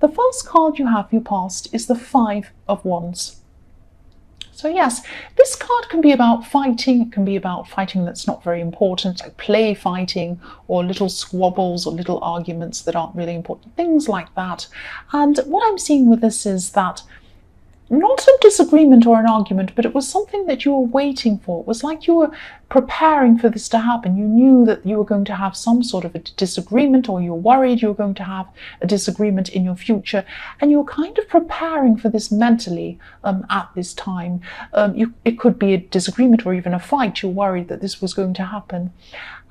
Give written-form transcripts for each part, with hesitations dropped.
the first card you have for your past is the Five of Wands. So yes, this card can be about fighting. It can be about fighting that's not very important, like play fighting or little squabbles or little arguments that aren't really important, things like that. And what I'm seeing with this is that not a disagreement or an argument, but it was something that you were waiting for. It was like you were preparing for this to happen. You knew that you were going to have some sort of a disagreement, or you were worried you were going to have a disagreement in your future, and you were kind of preparing for this mentally at this time. It could be a disagreement or even a fight. You're worried that this was going to happen.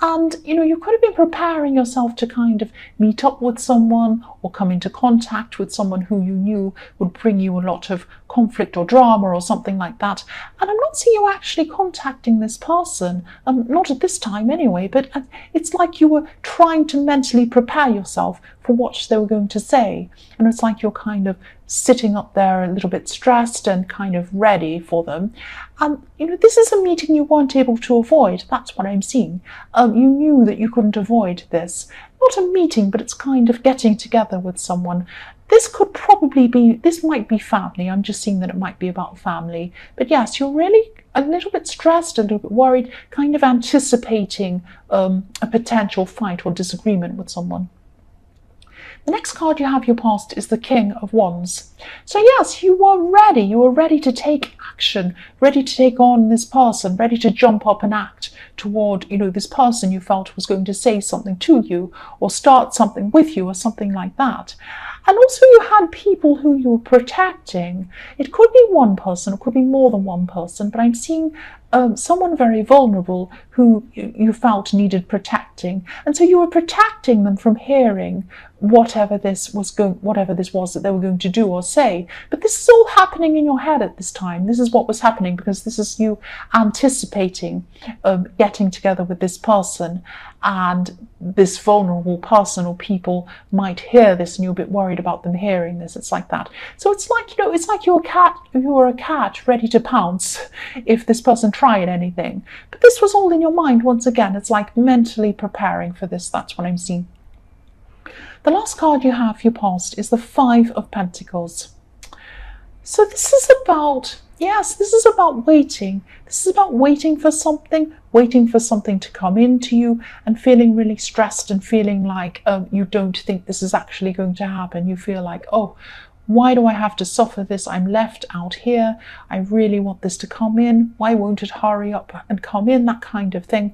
And, you could have been preparing yourself to kind of meet up with someone or come into contact with someone who you knew would bring you a lot of conflict or drama or something like that. And I'm not seeing you actually contacting this person, not at this time anyway, but it's like you were trying to mentally prepare yourself for what they were going to say. And it's like you're kind of sitting up there a little bit stressed and kind of ready for them. And, this is a meeting you weren't able to avoid. That's what I'm seeing. You knew that you couldn't avoid this. Not a meeting, but it's kind of getting together with someone. This could probably be, this might be family. I'm just seeing that it might be about family. But yes, you're really a little bit stressed, a little bit worried, kind of anticipating a potential fight or disagreement with someone. The next card you have your past is the King of Wands. So yes, you were ready. You were ready to take action, ready to take on this person, ready to jump up and act toward, this person you felt was going to say something to you or start something with you or something like that. And also you had people who you were protecting. It could be one person, it could be more than one person, but I'm seeing someone very vulnerable who you felt needed protecting. And so you were protecting them from hearing whatever this was that they were going to do or say. But this is all happening in your head at this time. This is what was happening because this is you anticipating getting together with this person, and this vulnerable person or people might hear this and you're a bit worried about them hearing this. It's like that. So it's like, it's like you were a cat ready to pounce if this person tried anything. But this was all in your mind once again. It's like mentally preparing for this. That's what I'm seeing. The last card you have for your past is the Five of Pentacles. So this is about, this is about waiting. This is about waiting for something to come into you and feeling really stressed and feeling like you don't think this is actually going to happen. You feel like, oh, why do I have to suffer this? I'm left out here. I really want this to come in. Why won't it hurry up and come in? That kind of thing.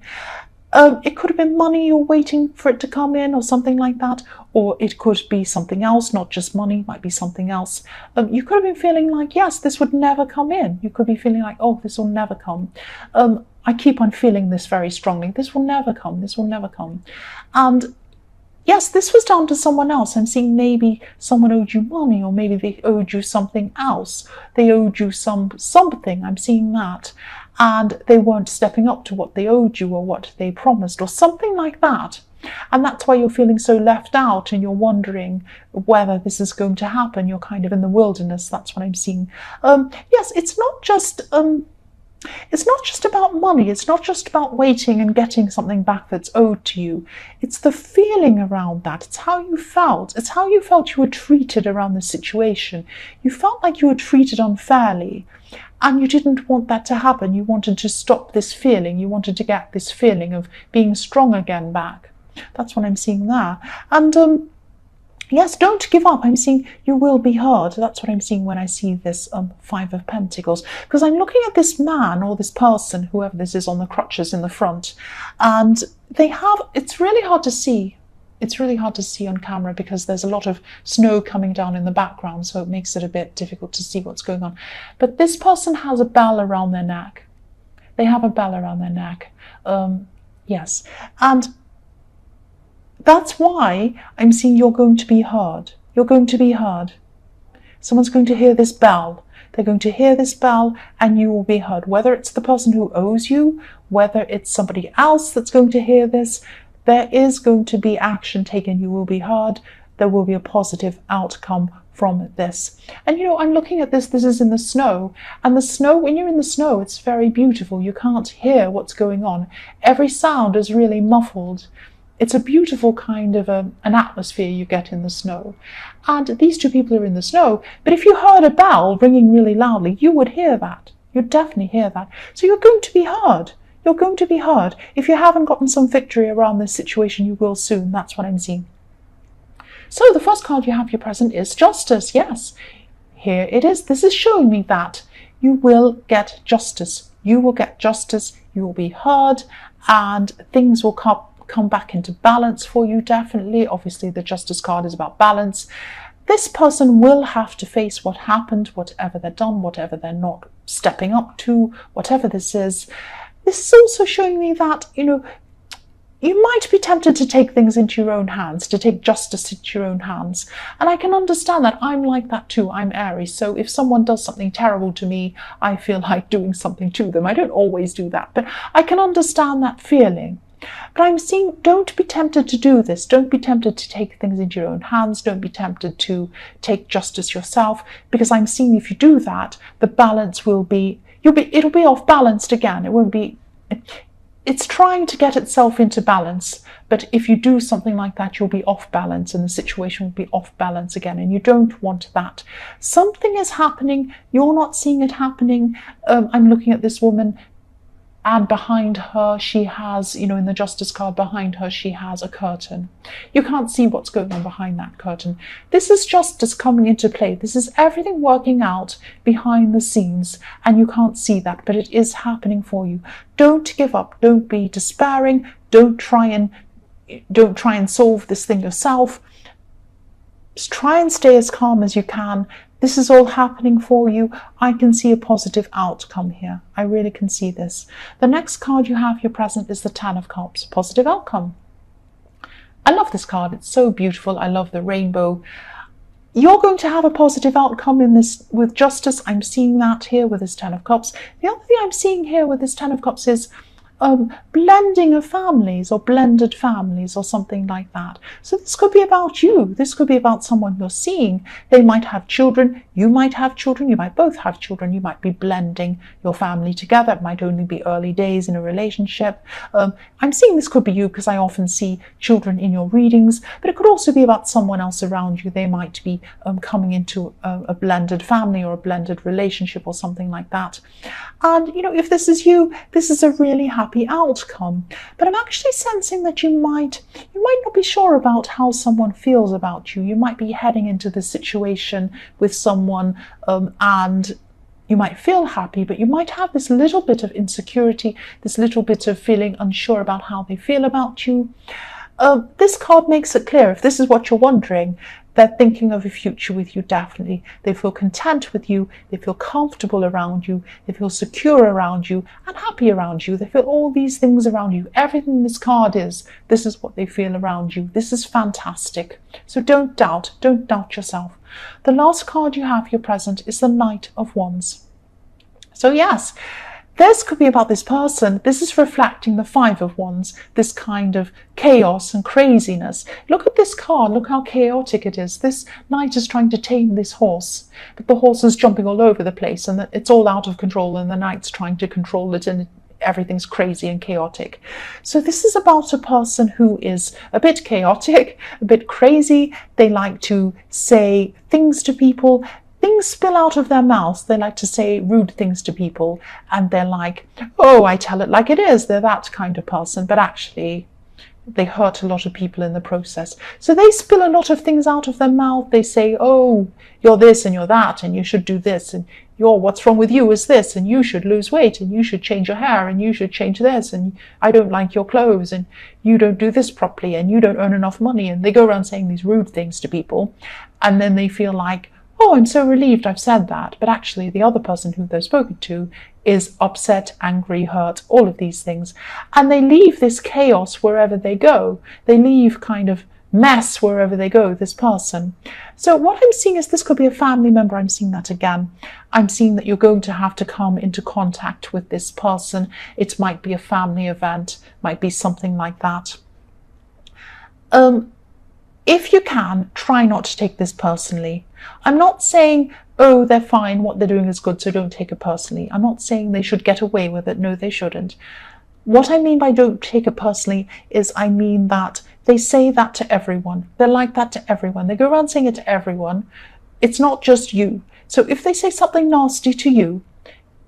It could have been money you're waiting for it to come in or something like that. Or it could be something else, not just money, might be something else. You could have been feeling like, yes, this would never come in. You could be feeling like, oh, this will never come. I keep on feeling this very strongly. This will never come. This will never come. And yes, this was down to someone else. I'm seeing maybe someone owed you money, or maybe they owed you something else. They owed you something. I'm seeing that. And they weren't stepping up to what they owed you or what they promised or something like that. And that's why you're feeling so left out and you're wondering whether this is going to happen. You're kind of in the wilderness. That's what I'm seeing. Yes, it's not just about money. It's not just about waiting and getting something back that's owed to you. It's the feeling around that. It's how you felt. It's how you felt you were treated around the situation. You felt like you were treated unfairly. And you didn't want that to happen. You wanted to stop this feeling. You wanted to get this feeling of being strong again back. That's what I'm seeing there. And yes, don't give up. I'm seeing you will be heard. That's what I'm seeing when I see this Five of Pentacles. Because I'm looking at this man or this person, whoever this is on the crutches in the front. And it's really hard to see. It's really hard to see on camera because there's a lot of snow coming down in the background, so it makes it a bit difficult to see what's going on. But this person has a bell around their neck. They have a bell around their neck. Yes. And that's why I'm seeing you're going to be heard. You're going to be heard. Someone's going to hear this bell. They're going to hear this bell and you will be heard. Whether it's the person who owes you, whether it's somebody else that's going to hear this, there is going to be action taken. You will be heard. There will be a positive outcome from this. And I'm looking at this is in the snow, and the snow, when you're in the snow, it's very beautiful. You can't hear what's going on. Every sound is really muffled. It's a beautiful kind of an atmosphere you get in the snow. And these two people are in the snow, but if you heard a bell ringing really loudly, you would hear that. You'd definitely hear that. So you're going to be heard. You're going to be heard. If you haven't gotten some victory around this situation, you will soon. That's what I'm seeing. So the first card you have here present is Justice. Yes, here it is. This is showing me that you will get justice. You will get justice. You will be heard, and things will come back into balance for you, definitely. Obviously, the Justice card is about balance. This person will have to face what happened, whatever they're done, whatever they're not stepping up to, whatever this is. This is also showing me that, you might be tempted to take things into your own hands, to take justice into your own hands. And I can understand that. I'm like that too. I'm Aries. So if someone does something terrible to me, I feel like doing something to them. I don't always do that, but I can understand that feeling. But I'm seeing, don't be tempted to do this. Don't be tempted to take things into your own hands. Don't be tempted to take justice yourself, because I'm seeing if you do that, the balance will be, it'll be off balanced again. It won't be, it's trying to get itself into balance. But if you do something like that, you'll be off balance and the situation will be off balance again. And you don't want that. Something is happening. You're not seeing it happening. I'm looking at this woman, and behind her she has, in the Justice card behind her, she has a curtain. You can't see what's going on behind that curtain. This is justice coming into play. This is everything working out behind the scenes, and you can't see that, but it is happening for you. Don't give up. Don't be despairing. Don't try and solve this thing yourself. Just try and stay as calm as you can. This is all happening for you. I can see a positive outcome here. I really can see this. The next card you have here present is the Ten of Cups, positive outcome. I love this card. It's so beautiful. I love the rainbow. You're going to have a positive outcome in this with justice. I'm seeing that here with this Ten of Cups. The other thing I'm seeing here with this Ten of Cups is blending of families or blended families or something like that. So this could be about you. This could be about someone you're seeing. They might have children. You might have children. You might both have children. You might be blending your family together. It might only be early days in a relationship. I'm seeing this could be you because I often see children in your readings, but it could also be about someone else around you. They might be coming into a blended family or a blended relationship or something like that. And, if this is you, this is a really happy outcome. But I'm actually sensing that you might not be sure about how someone feels about you. You might be heading into this situation with someone and you might feel happy, but you might have this little bit of insecurity, this little bit of feeling unsure about how they feel about you. This card makes it clear, if this is what you're wondering, they're thinking of a future with you, definitely. They feel content with you. They feel comfortable around you. They feel secure around you and happy around you. They feel all these things around you. Everything this card is, this is what they feel around you. This is fantastic. So don't doubt yourself. The last card you have here present is the Knight of Wands. So yes, this could be about this person. This is reflecting the Five of Wands, this kind of chaos and craziness. Look at this card. Look how chaotic it is. This knight is trying to tame this horse, but the horse is jumping all over the place and it's all out of control, and the knight's trying to control it, and everything's crazy and chaotic. So this is about a person who is a bit chaotic, a bit crazy. They like to say things to people. Things spill out of their mouths. They like to say rude things to people, and they're like, oh, I tell it like it is. They're that kind of person, but actually they hurt a lot of people in the process. So they spill a lot of things out of their mouth. They say, oh, you're this and you're that, and you should do this, and what's wrong with you is this, and you should lose weight, and you should change your hair, and you should change this, and I don't like your clothes, and you don't do this properly, and you don't earn enough money. And they go around saying these rude things to people, and then they feel like, oh, I'm so relieved I've said that. But actually the other person who they've spoken to is upset, angry, hurt, all of these things. And they leave this chaos wherever they go. They leave kind of mess wherever they go, this person. So what I'm seeing is this could be a family member. I'm seeing that again. I'm seeing that you're going to have to come into contact with this person. It might be a family event, might be something like that. If you can, try not to take this personally. I'm not saying, oh, they're fine, what they're doing is good, so don't take it personally. I'm not saying they should get away with it. No, they shouldn't. What I mean by don't take it personally is I mean that they say that to everyone. They're like that to everyone. They go around saying it to everyone. It's not just you. So if they say something nasty to you,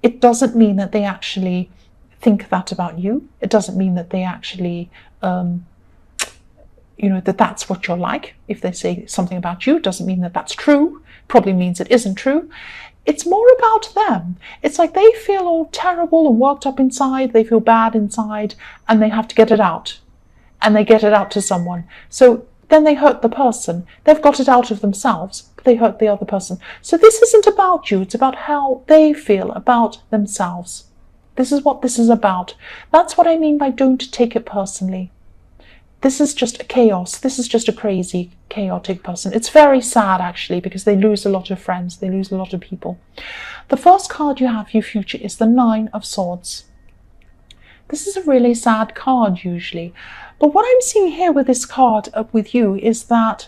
it doesn't mean that they actually think that about you. It doesn't mean that they actually, that that's what you're like. If they say something about you, it doesn't mean that that's true. Probably means it isn't true. It's more about them. It's like they feel all terrible and worked up inside. They feel bad inside and they have to get it out. And they get it out to someone. So then they hurt the person. They've got it out of themselves, but they hurt the other person. So this isn't about you. It's about how they feel about themselves. This is what this is about. That's what I mean by don't take it personally. This is just a chaos. This is just a crazy, chaotic person. It's very sad, actually, because they lose a lot of friends. They lose a lot of people. The first card you have for your future is the Nine of Swords. This is a really sad card, usually. But what I'm seeing here with this card with you is that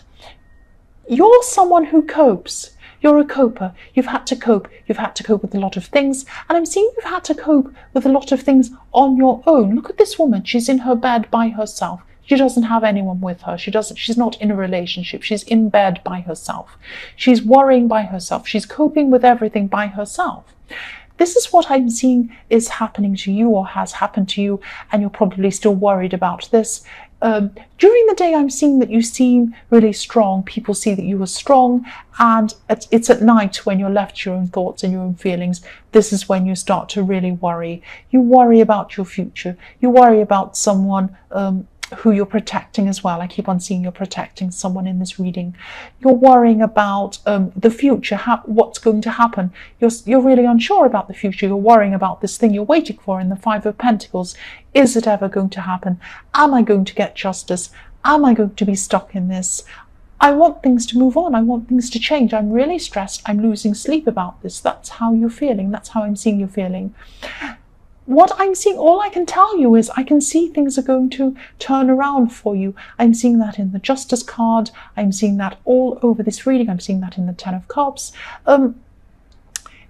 you're someone who copes. You're a coper. You've had to cope. You've had to cope with a lot of things. And I'm seeing you've had to cope with a lot of things on your own. Look at this woman. She's in her bed by herself. She doesn't have anyone with her. She's not in a relationship. She's in bed by herself. She's worrying by herself. She's coping with everything by herself. This is what I'm seeing is happening to you or has happened to you, and you're probably still worried about this. During the day, I'm seeing that you seem really strong. People see that you are strong, and it's at night when you're left to your own thoughts and your own feelings. This is when you start to really worry. You worry about your future. You worry about someone who you're protecting as well. I keep on seeing you're protecting someone in this reading. You're worrying about the future, what's going to happen. You're really unsure about the future. You're worrying about this thing you're waiting for in the Five of Pentacles. Is it ever going to happen? Am I going to get justice? Am I going to be stuck in this? I want things to move on. I want things to change. I'm really stressed. I'm losing sleep about this. That's how you're feeling. That's how I'm seeing you feeling. What I'm seeing, all I can tell you is I can see things are going to turn around for you. I'm seeing that in the Justice card. I'm seeing that all over this reading. I'm seeing that in the Ten of Cups.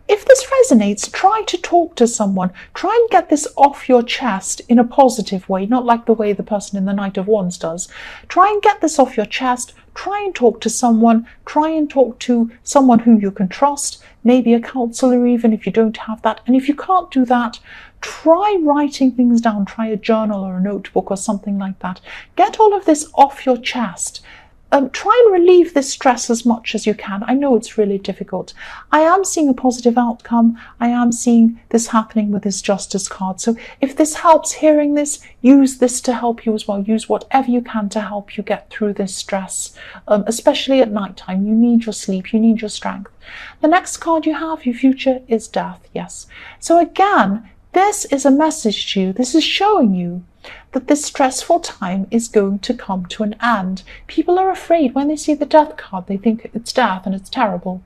If this resonates, try to talk to someone. Try and get this off your chest in a positive way, not like the way the person in the Knight of Wands does. Try and get this off your chest. Try and talk to someone. Try and talk to someone who you can trust, maybe a counselor even if you don't have that. And if you can't do that, try writing things down. Try a journal or a notebook or something like that. Get all of this off your chest. Try and relieve this stress as much as you can. I know it's really difficult. I am seeing a positive outcome. I am seeing this happening with this Justice card. So if this helps, hearing this, use this to help you as well. Use whatever you can to help you get through this stress, especially at night time. You need your sleep. You need your strength. The next card you have, your future, is Death. Yes. So again, this is a message to you. This is showing you that this stressful time is going to come to an end. People are afraid when they see the Death card. They think it's death and it's terrible.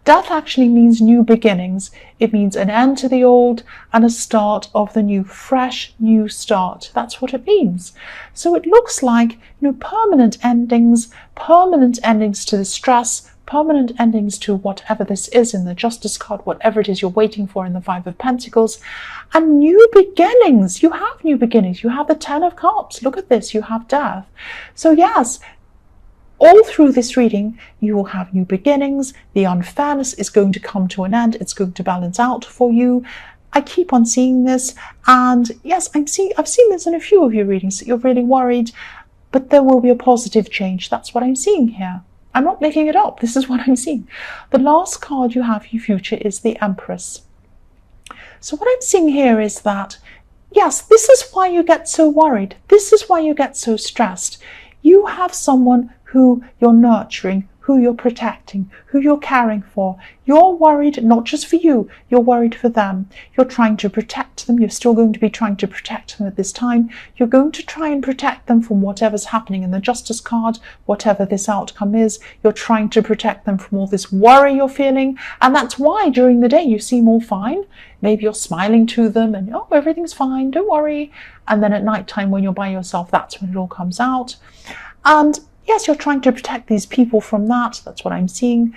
Death actually means new beginnings. It means an end to the old and a start of the new, fresh new start. That's what it means. So it looks like, permanent endings to the stress, permanent endings to whatever this is in the Justice card, whatever it is you're waiting for in the Five of Pentacles, and new beginnings. You have new beginnings. You have the Ten of Cups. Look at this. You have Death. So yes, all through this reading, you will have new beginnings. The unfairness is going to come to an end. It's going to balance out for you. I keep on seeing this, and yes, I've seen this in a few of your readings, that you're really worried, but there will be a positive change. That's what I'm seeing here. I'm not making it up. This is what I'm seeing. The last card you have for your future is the Empress. So what I'm seeing here is that, yes, this is why you get so worried. This is why you get so stressed. You have someone who you're nurturing, who you're protecting, who you're caring for. You're worried not just for you, you're worried for them. You're trying to protect them. You're still going to be trying to protect them at this time. You're going to try and protect them from whatever's happening in the Justice card, whatever this outcome is. You're trying to protect them from all this worry you're feeling. And that's why during the day you seem all fine. Maybe you're smiling to them and, oh, everything's fine, don't worry. And then at night time when you're by yourself, that's when it all comes out. And yes, you're trying to protect these people from that. That's what I'm seeing.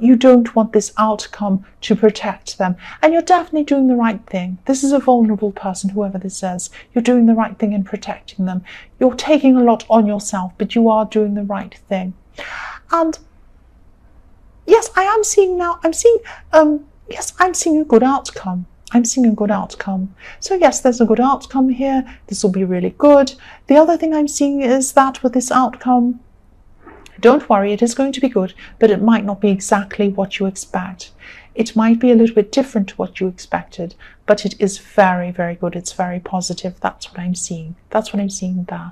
You don't want this outcome to protect them. And you're definitely doing the right thing. This is a vulnerable person, whoever this is. You're doing the right thing in protecting them. You're taking a lot on yourself, but you are doing the right thing. And yes, I am seeing now, yes, I'm seeing a good outcome. I'm seeing a good outcome. So yes, there's a good outcome here. This will be really good. The other thing I'm seeing is that with this outcome, don't worry, it is going to be good, but it might not be exactly what you expect. It might be a little bit different to what you expected, but it is very, very good. It's very positive. That's what I'm seeing. That's what I'm seeing there.